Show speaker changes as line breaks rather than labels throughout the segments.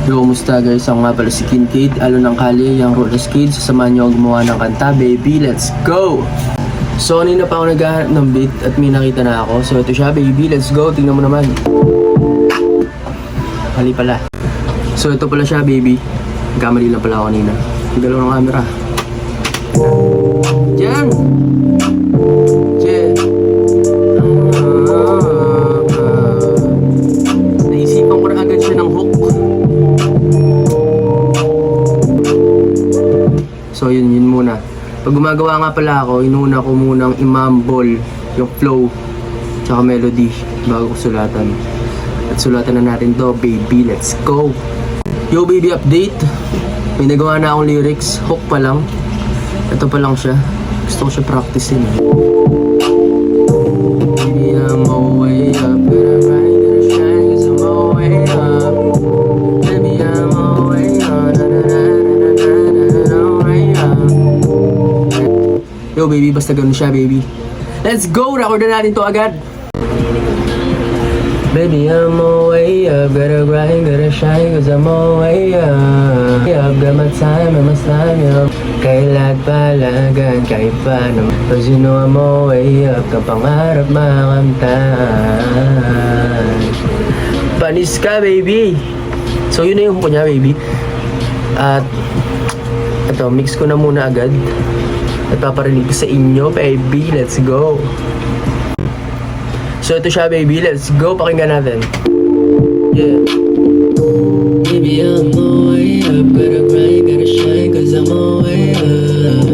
Yo, kumusta guys? Ako nga pala si Kinkade, Alo ng Kali, yung Rollers Kids. Sasamahan nyo ako gumawa ng kanta, baby. Let's go! So, kanina pa ako naghahanap ng beat at may nakita na ako. So, ito siya, baby. Let's go! Tingnan mo naman. Mali pala. So, ito pala siya, baby. Nagkamali lang pala ako kanina. Ang galaw ng camera. Diyan! Diyan! Naisipan ko na agad siya ng hook. So yun muna. Pag gumagawa nga pala ako, inuna ko munang imambol yung flow tsaka melody bago ko sulatan. At sulatan na natin to, baby. Let's go! Yo baby, update. May nagawa na akong lyrics. Hook pa lang. Ito pa lang siya. Gusto ko siya practicein. Baby, I'm way up. Gotta ride, gotta shine, 'cause I'm way up. Baby, I'm way up. Yo baby, basta ganun siya, baby. Let's go! Record na natin to agad. Baby, I'm way up. Gotta grind, gotta shine, 'cause I'm way up. Got my time and my slime, yo. Kailan palagan, kahit paano. 'Cause you know I'm way up. Kapangarap makamtan. Panis ka, baby. So yun na yung hook niya, baby. At ito, mix ko na muna agad. At paparinig ko sa inyo, baby. Let's go. So ito siya, baby. Let's go. Pakinggan natin. Yeah. Baby, I'm way up. Gotta grind, gotta shine, 'cause I'm way up.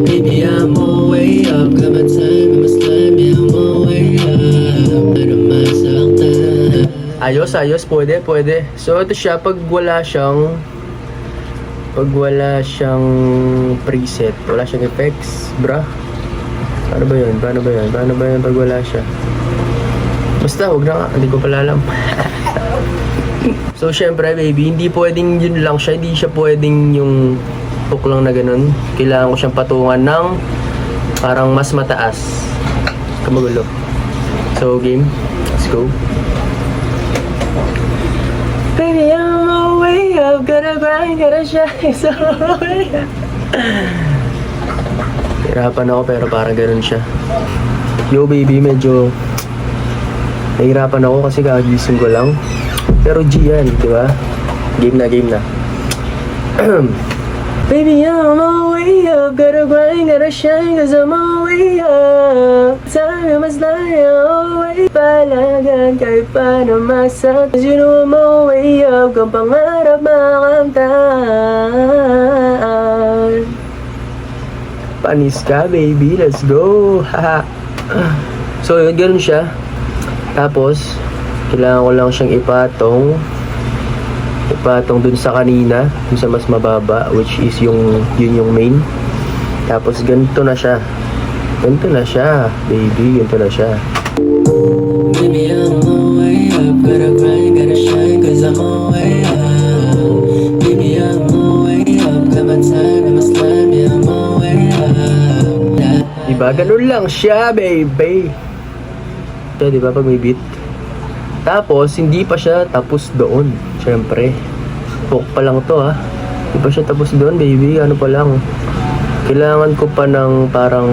Baby, I'm way up. Got my time and my slime, yeah, I'm way up. Ano masaktan. Ayos. Pwede. So ito siya, pag wala siyang preset, wala siyang effects, bra. Paano ba yun pag wala siya? Basta, huwag na nga, hindi ko pala alam. So, syempre, baby, hindi pwedeng yun lang siya. Hindi siya pwedeng yung hook lang na ganun. Kailangan ko siyang patungan ng parang mas mataas. Kamagulo. So, game. Let's go. Baby, I'm way up. Gotta grind, gotta shine. So, way up. Hirapan ako pero parang ganun siya. Yo, baby, medyo nahirapan ako kasi kagising ko lang. Pero G yan, di ba? Game na. Baby, I'm way up. Gotta grind, gotta shine, 'cause I'm way up. Time mas layo, way palagan, kahit pa na masak. 'Cause you know I'm way up. Kang pangarap makamtan. Panis ka, baby. Let's go. So, yun, ganun siya. Tapos, kailangan ko lang siyang ipatong dun sa kanina, dun sa mas mababa, which is yun yung main. Tapos ganito na siya, baby, ganito na siya. Baby, I'm way up, gotta grind, gotta shine, 'cause I'm way up. Baby, I'm way up, got my time and my slime, yeah, I'm way up. Diba, ganun lang siya, baby. Ito, diba, pag may beat. Tapos, hindi pa siya tapos doon. Siyempre. Hook pa lang to, ha. Hindi pa siya tapos doon, baby. Ano pa lang. Kailangan ko pa ng parang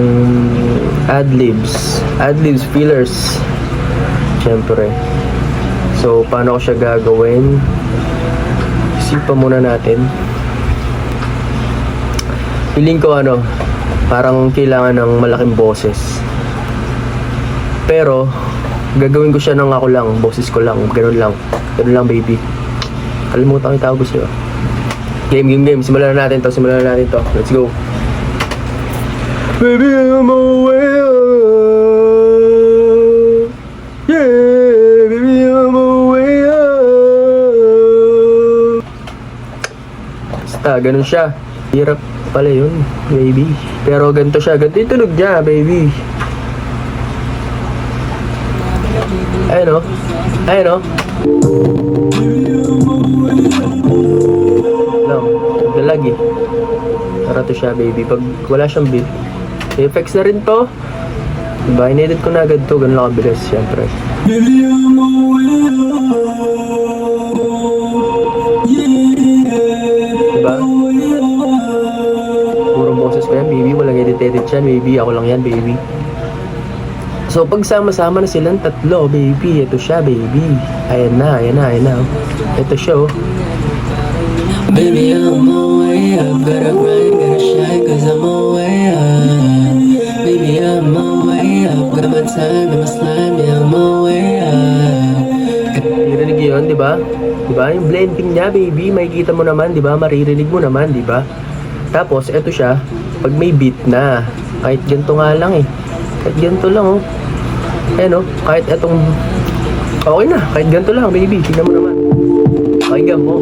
adlibs, fillers. Siyempre. So, paano ko siya gagawin? Isipan muna natin. Feeling ko, parang kailangan ng malaking boses. Pero, gagawin ko siya ng ako lang, boses ko lang, ganun lang, baby. Kalimutan ko yung tawag ko sa'yo. Game. Simulan na natin to. Let's go. Baby, I'm way up. Yeah, baby, I'm way up. Basta, ganun siya. Hirap pala yun, baby. Pero ganito siya, ganito yung tunog niya, baby. Ayun o. Naglalag eh. Para to siya, baby. Pag wala siyang beat, effects na rin to. Diba? In-edit ko na agad to. Ganun lang kabilis, syempre. Baby, I'm way up. Yeah.
dyan, baby. Ako lang yan, baby. So, pag sama-sama na silang tatlo, baby. Ito siya, baby. Ayan na. Ito siya, oh.
Baby, I'm on my way up. Gotta grind, gotta shine, cause I'm on my way up. Baby, I'm on my way up. Got my time and my slime, yeah, I'm on my way up.
Maririnig yun, di ba? Di ba? Yung blending niya, baby, makikita mo naman, di ba? Maririnig mo naman, di ba? Tapos, eto siya, pag may beat na, kahit ganito nga lang eh. Kahit ganito lang, oh. Ayan, oh. Kahit etong, okay na, kahit ganito lang, baby. Tingnan mo naman. Pakinggan mo.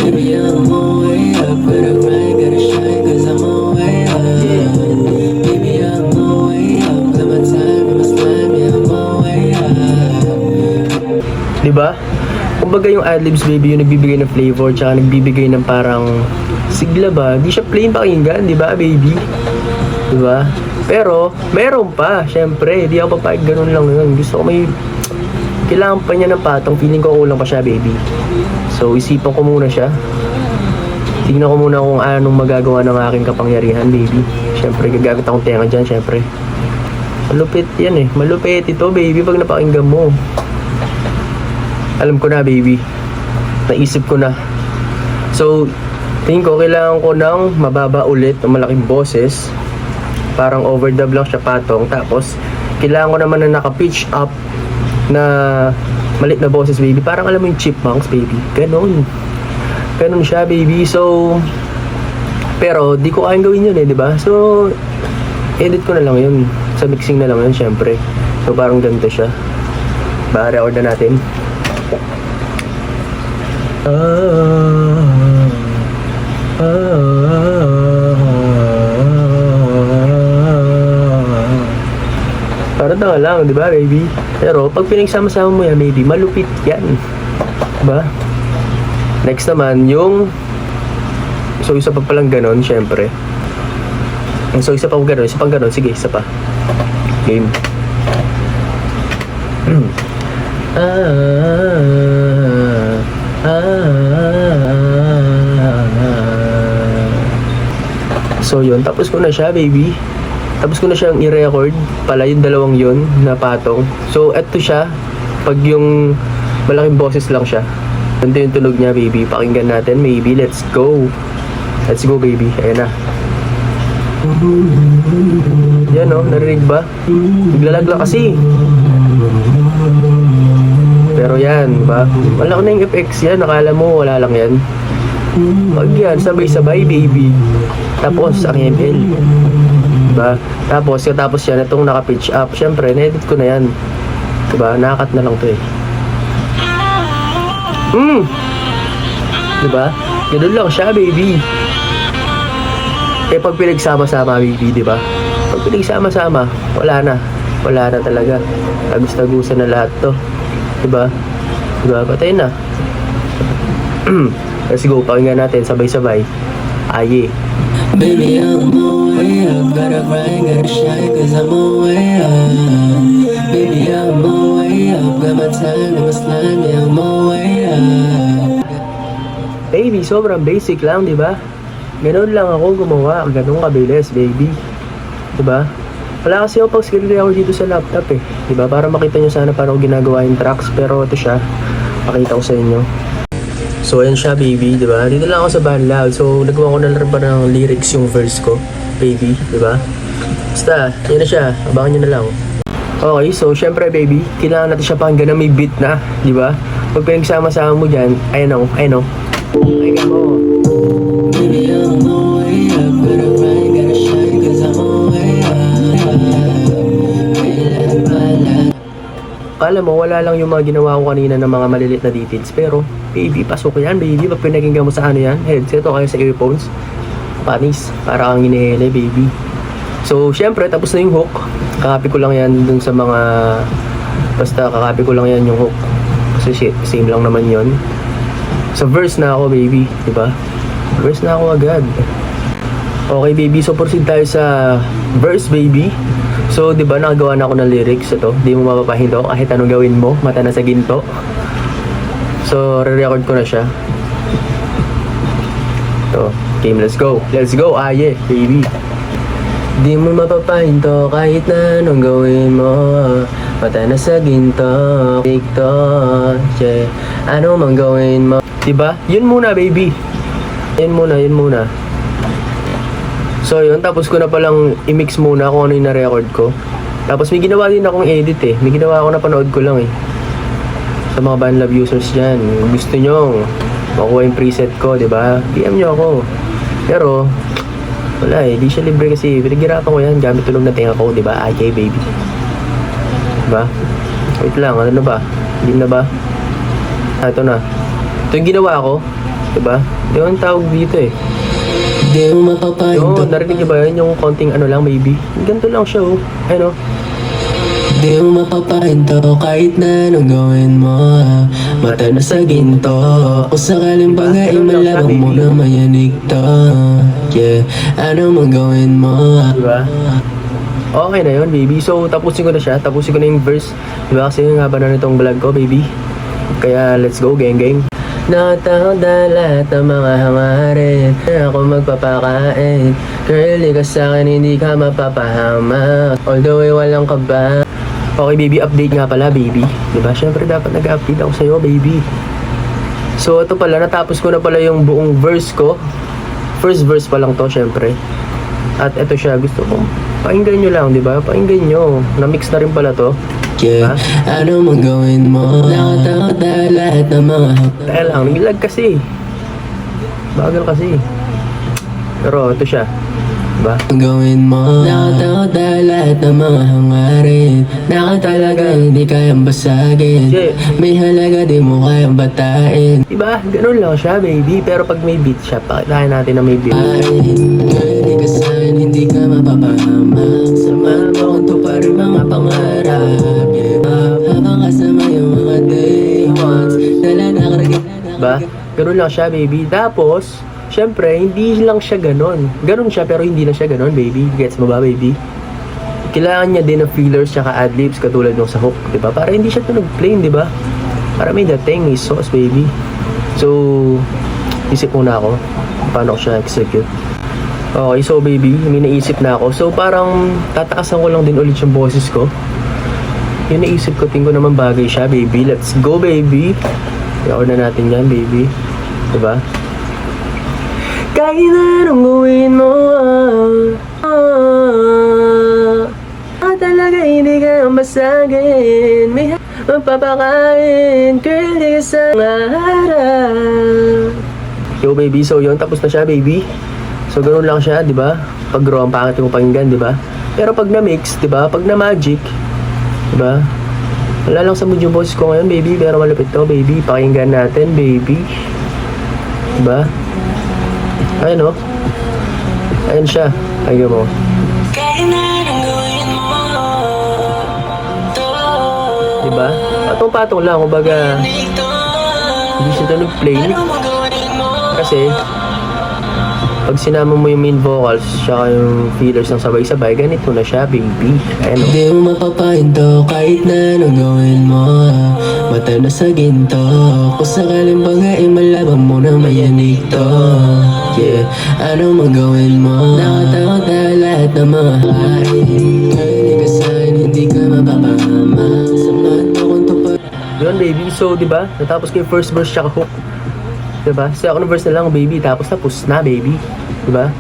Baby, I'm on my way up. Gotta grind, gotta shine, cause I'm on my way up. Baby, I'm on my way up. Got my time and my slime, yeah, I'm on my way up.
Di ba? Kumbaga yung adlibs, baby, yung nagbibigay ng flavor, tsaka nagbibigay ng parang sigla ba? Di siya plain pakinggan, di ba, baby? Di ba? Pero, meron pa, syempre. Di ako papayag ganun lang yun. Gusto ko may kailangan pa niya ng patong. Feeling ko kulang pa siya, baby. So, isipan ko muna siya. Tignan ko muna kung anong magagawa ng aking kapangyarihan, baby. Syempre, gagamit akong tenga dyan, syempre. Malupit yan eh. Malupit ito, baby, pag napakinggan mo. Alam ko na, baby. Naisip ko na. So, tingin ko, kailangan ko ng mababa ulit ng malaking boses. Parang overdub lang siya, patong. Tapos, kailangan ko naman na naka-pitch up na malit na boses, baby. Parang alam mo yung chipmunks, baby. Ganon siya, baby. So, pero di ko kayang gawin yun eh, di ba? So, edit ko na lang yun. Sa mixing na lang yun, syempre. So, parang ganito siya. Record na natin. Parang tanga lang, di ba, baby? Pero, pag pinagsama-sama mo yan, baby, malupit yan. Diba? Next naman, yung... So, isa pa palang ganon, syempre. So, isa pa ganon, sige, isa pa. Game. So, yun. Tapos ko na siya, baby. Tapos ko na siyang i-record pala yung dalawang yun na patong. So, eto siya. Pag yung malaking boses lang siya. Ganito yung tunog niya, baby. Pakinggan natin, maybe. Let's go. Let's go, baby. Ayan na. Yan, oh. Narinig ba? Naglalagla kasi. Pero yan, ba? Wala ko na yung FX yan. Nakala mo, wala lang yan. Wag yan. Sabay-sabay, baby. Tapos, ang ML. Diba? Tapos yan, itong naka-pitch up. Siyempre, na-edit ko na yan. Diba? Nakakat na lang to eh. Diba? Ganun lang siya, baby. Eh, pag pinagsama-sama, baby, diba? Pag pinagsama-sama, wala na. Wala na talaga. Tagus-tagusan na lahat to. Diba? Diba? Patay na. Let's go. Pakinggan natin. Sabay-sabay. Aye.
Baby, I'm on my way up. Gotta grind, gotta shine, cause I'm on my way up. Baby, I'm on my way up. Got my time and my slime, yeah, I'm on my way up.
Baby, sobrang basic lang, di ba? Ganun lang ako gumawa. Ganun kabilis, baby. Di ba? Wala kasi ako pang screen record dito sa laptop eh. Di ba? Para makita nyo sana paano ako ginagawa yung tracks. Pero ito siya. Pakita ko sa inyo. So, ayan siya, baby, di ba? Dito lang ako sa Banlag. So, nagawa ko na lang pa ng lyrics yung verse ko, baby, di ba? Basta, yan na siya. Abangan nyo na lang. Okay, so, syempre, baby, kailangan natin siya pakinggan na may beat na, di ba? Pag pinagsama-sama mo dyan, ayan o, ayan o. Pakinggan mo.
Baby, I'm on my way up. Gotta grind, gotta shine, cause I'm on my way up.
Akala mo, wala lang yung mga ginawa ko kanina ng mga malilit na details. Pero, baby, pasok yan, baby. Pag pinakinggan mo sa ano yan, headset o kaya sa earphones, panis, para kang inihele, baby. So, syempre, tapos na yung hook. Kakopy ko lang yan dun sa mga... Basta, kakopy ko lang yan yung hook. Kasi shit, same lang naman yon. So, verse na ako, baby. Diba? Verse na ako agad. Okay, baby. So, proceed tayo sa verse, baby. So, di ba, nakagawa na ako ng lyrics. Ito, di mo mapapahinto kahit anong gawin mo. Mata na sa ginto. So, re-record ko na siya. Ito, game, let's go. Let's go, aye, baby. Di mo mapapahinto kahit na anong gawin mo. Mata na sa ginto, TikTok, yeah. Ano mang gawin mo. Diba? Yun muna, baby. Yun muna. So yun, tapos ko na palang i-mix muna kung ano yung na-record ko. Tapos may ginawa din akong edit eh. May ginawa ako, napanood ko lang eh. Sa mga Banlab users dyan, gusto nyo makuha yung preset ko, diba? PM nyo ako. Pero, wala eh, di siya libre kasi pinaghirapan ko yan, gamit tulog na tinga ko, diba? IK baby. Diba? Wait lang, ano na ba? Hindi na ba? Ito na. Ito yung ginawa ko, diba? Hindi ko ang tawag dito eh.
Di mo mapapahinto.
Yung, narinig niyo ba yun? Yung konting ano lang, baby. Ganito lang siya oh. Ayun oh.
Di mo mapapahinto kahit na anong gawin mo. Mata na sa ginto. Kung sakaling bagay malabang mo na mayanig to. Yeah, ano mang gawin mo.
Diba? Okay na yun, baby. So, tapusin ko na siya. Tapusin ko na yung verse. Diba? Kasi yung haba na nitong vlog ko, baby. Kaya, let's go, gang. Nakatakot na lahat ng mga hangarin. Ako magpapakain. Girl, di ka sa'kin, hindi ka mapapahamak. Although, walang kaba. Okay, baby, update nga pala, baby. Diba? Siyempre, dapat nag-update ako sa'yo, baby. So, ito pala, natapos ko na pala yung buong verse ko. First verse pa lang to, syempre. At ito siya, gusto ko. Pakinggan nyo lang, di ba? Pakinggan nyo. Na-mix na rin pala to.
Yeah, ano mang gawin mo. Nakatakot na lahat ng mga
Kaya lang, naglag kasi. Bagal kasi. Pero ito siya. Diba?
ang gawin mo. Nakatakot na lahat ng mga hangarin. Talaga hindi kayang basagin.
Yeah.
May halaga di mo kayang batain.
Diba? Ganun lang siya, baby. Pero pag may beat siya, pakitain natin na may beat.
Girl, di ka sa'kin, hindi ka mapapahamak. Samahan mo kung tuparin mga pangarap. Habang kasama yung mga day ones. Dala na karagin.
Diba? Ganun lang siya, baby. Tapos, syempre, hindi lang siya ganun. Ganun siya, pero hindi na siya ganun, baby. Gets mo ba, baby? Kailangan niya din ng fillers tsaka adlibs katulad nung sa hook, diba? Para hindi siya tunog plain, diba? Para may dating, may sauce, baby. So, isip muna ako paano ko siya execute. Okay, so baby, may naisip na ako. So, parang tatakasan ko lang din ulit yung boses ko. Yung naisip ko, tingin ko naman bagay siya, baby. Let's go, baby. I-on na natin yan, baby. Diba? Kahit anong gawin mo, talaga hindi ka masagin. May magpapakain, girl, di ka sa harap. Yo, baby, so yun, tapos na siya, baby. So, ganoon lang siya, di ba? Pag raw, ang pangit yung pakinggan, di ba? Pero pag na-mix, di ba? Pag na-magic, di ba? Wala lang sa mood yung boses ko ngayon, baby. Pero malapit to, baby. Pakinggan natin, baby. Di ba? Ayun, oh. Ayun siya. Ayun mo. Diba? Patong-patong lang. Kumbaga, hindi siya tunog plain. Kasi, pag sinama mo yung main vocals, tsaka yung fillers ng sabay-sabay, ganito na siya, baby. Ayun, oh.
Di mo mapapahinto kahit na anong gawin mo. Mata na sa ginto. Kung sakaling bagay malabang mo na mayanig to. Yeah, ano mang gawin mo. Nakatakot na lahat ng mga hain. Girl, di ka sa'kin, hindi ka mapapahamak. Samahan mo kung tupad.
Yun, baby. So, diba? Natapos ko yung first verse tsaka hook. Diba? Second verse na lang, baby. Tapos na, baby. Diba?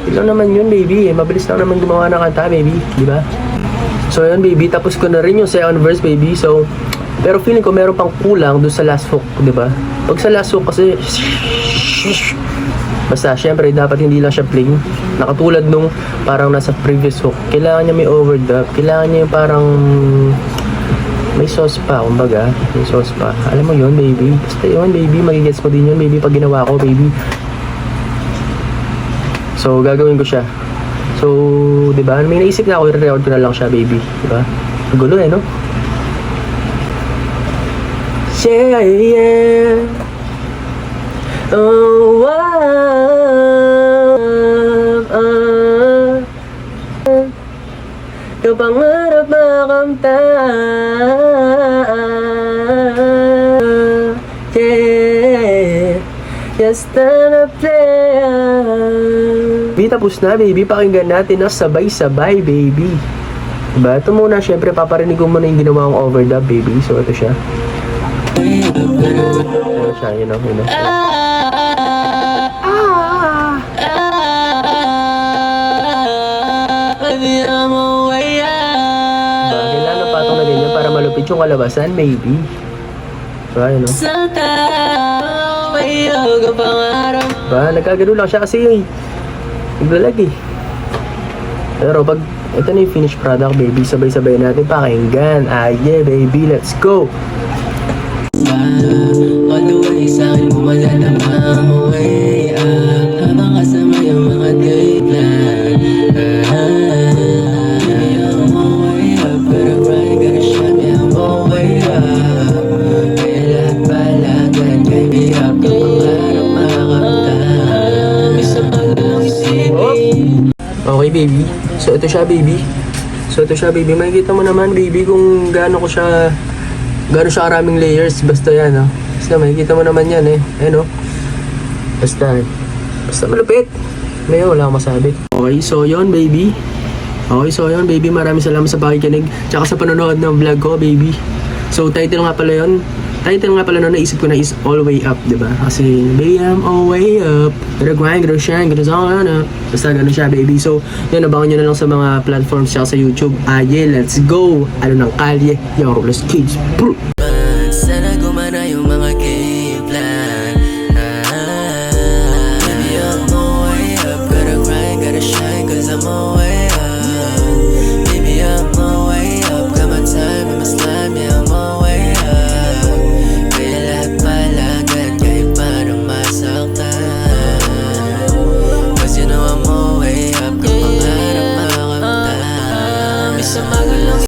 Yun lang naman yun, baby. Mabilis lang naman gumawa ng kanta, baby. Diba? So, yun, baby. Tapos ko na rin yung second verse, baby. So, pero feeling ko meron pang kulang doon sa last hook, diba? Pag sa last hook kasi, basta, syempre, dapat hindi lang siya plain. Nakatulad nung parang nasa previous hook. Kailangan niya may overdub. Kailangan niya yung parang may sauce pa, kumbaga. May sauce pa. Alam mo yun, baby. Basta yun, baby. Magigets mo din yun, baby, pag ginawa ko, baby. So, gagawin ko siya. So, diba? May naisip na ako, i-record ko na lang siya, baby. Diba? Gulo eh, no? Yeah, yeah. Oh, yung pangarap makamtan. Yeah, just a player. Baby, tapos na, baby. Pakinggan natin na sabay-sabay, baby. Diba? Ito muna, syempre, paparinig ko muna yung ginawa kong overdub, baby. So, ito siya. Ito siya, yun know. Kailangan patong na ganyan para malupit yung kalabasan, baby. So, ayun, no? Ba, nagkagano lang siya kasi naglalag eh. Pero pag ito na yung finished product, baby, sabay-sabay natin pakinggan. Ah, yeah, baby, let's go!
All the way sa akin bumala na way up habang kasama yung mga day plan. I'm way up, gotta grind, gotta shine, yeah, I'm way up. Kaya lahat palagan, baby, up ka pangarap makakamtan. Isa pa lang isipin.
Okay, baby. So, ito siya, baby. Makikita mo naman, baby, kung gaano siya karaming layers. Basta yan, no? Basta makikita mo naman yan, eh. Ayun, no? Basta malupit. Ngayon, wala akong masabi. Okay, so yun, baby. Maraming salamat sa pakikinig. Tsaka sa panonood ng vlog ko, baby. So, title nga pala nun, naisip ko na is All Way Up, diba? Kasi, baby, I'm all way up. Gotta grind, gotta shine, gotta song, basta gano'n siya, baby. So, yun, abangan nyo na lang sa mga platforms tsaka sa YouTube. Ah, yeah, let's go! Ano ng kalye? Yo, let's kids, bro!